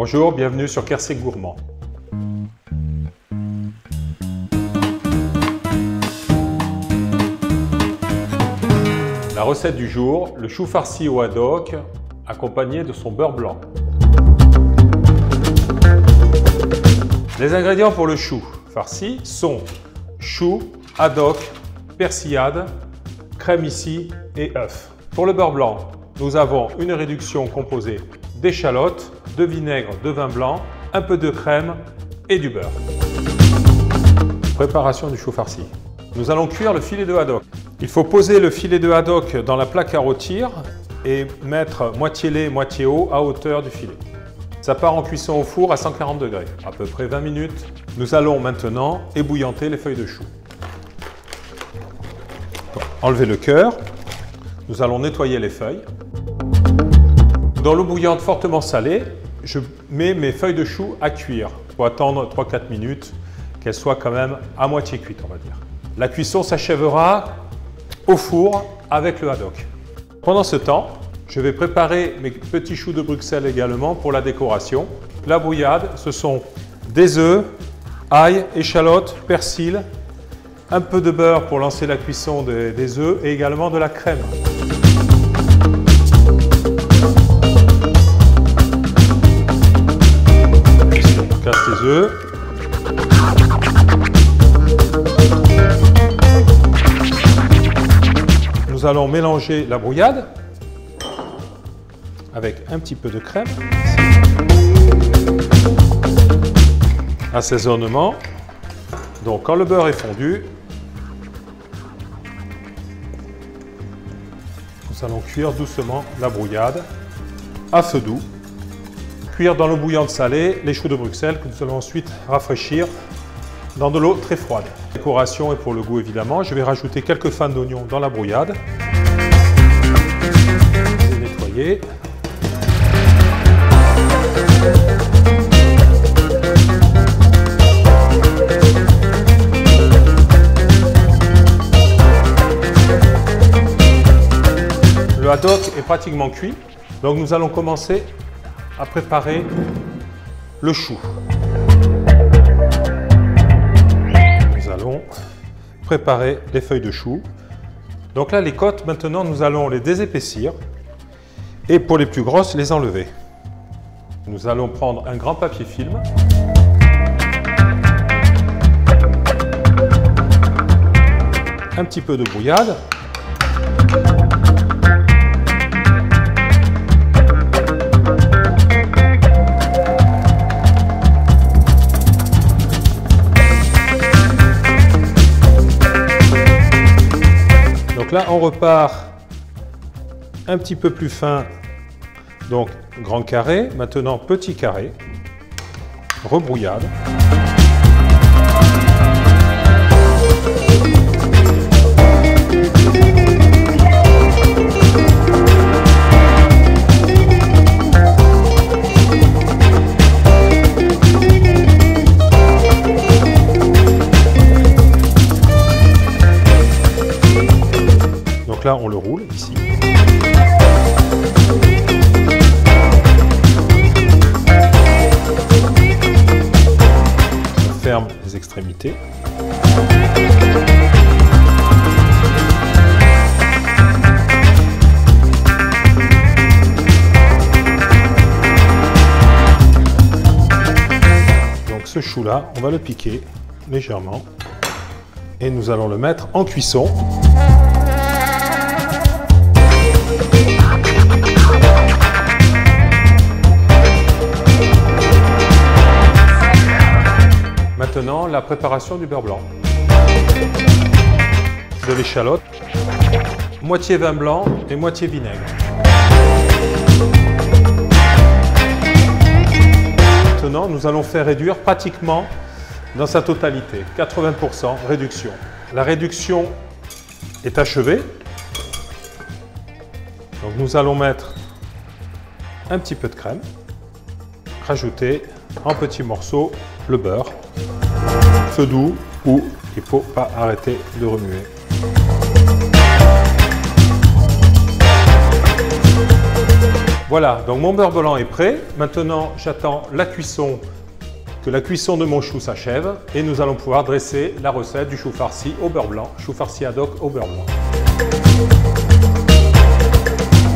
Bonjour, bienvenue sur Kersig Gourmand. La recette du jour, le chou farci au haddock accompagné de son beurre blanc. Les ingrédients pour le chou farci sont chou, haddock, persillade, crème ici et œufs. Pour le beurre blanc, nous avons une réduction composée d'échalotes, de vinaigre, de vin blanc, un peu de crème et du beurre. Préparation du chou farci. Nous allons cuire le filet de haddock. Il faut poser le filet de haddock dans la plaque à rôtir et mettre moitié lait, moitié eau à hauteur du filet. Ça part en cuisson au four à 140 degrés, à peu près 20 minutes. Nous allons maintenant ébouillanter les feuilles de chou. Enlever le cœur. Nous allons nettoyer les feuilles. Dans l'eau bouillante fortement salée, je mets mes feuilles de chou à cuire. Il faut attendre 3-4 minutes, qu'elles soient quand même à moitié cuites, on va dire. La cuisson s'achèvera au four avec le haddock. Pendant ce temps, je vais préparer mes petits choux de Bruxelles également pour la décoration. La brouillade, ce sont des œufs, ail, échalotes, persil, un peu de beurre pour lancer la cuisson des œufs et également de la crème. On casse les œufs. Nous allons mélanger la brouillade avec un petit peu de crème. Assaisonnement. Donc quand le beurre est fondu, nous allons cuire doucement la brouillade à feu doux. Cuire dans l'eau bouillante salée les choux de Bruxelles que nous allons ensuite rafraîchir dans de l'eau très froide. Décoration et pour le goût évidemment, je vais rajouter quelques fans d'oignons dans la brouillade. Les nettoyer. Le haddock est pratiquement cuit, donc nous allons commencer à préparer le chou. Nous allons préparer les feuilles de chou. Donc là, les côtes, maintenant, nous allons les désépaissir et pour les plus grosses, les enlever. Nous allons prendre un grand papier film. Un petit peu de brouillade. Donc là, on repart un petit peu plus fin, donc grand carré, maintenant petit carré, rebrouillade. Donc là, on le roule ici. On ferme les extrémités. Donc ce chou-là, on va le piquer légèrement et nous allons le mettre en cuisson. Maintenant, la préparation du beurre blanc. De l'échalote, moitié vin blanc et moitié vinaigre. Maintenant, nous allons faire réduire pratiquement dans sa totalité, 80% réduction. La réduction est achevée. Donc nous allons mettre un petit peu de crème, rajouter en petits morceaux le beurre, feu doux ou il ne faut pas arrêter de remuer. Voilà, donc mon beurre blanc est prêt. Maintenant, j'attends la cuisson, que la cuisson de mon chou s'achève et nous allons pouvoir dresser la recette du chou farci au beurre blanc, chou farci ad hoc au beurre blanc.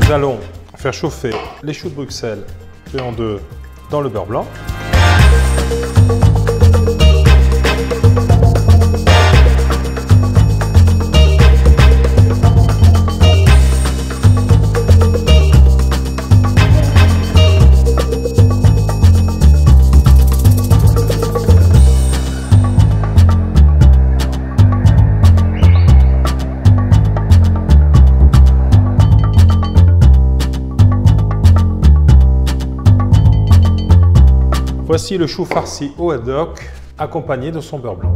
Nous allons faire chauffer les choux de Bruxelles faits en deux dans le beurre blanc. Voici le chou farci au ad hoc accompagné de son beurre blanc.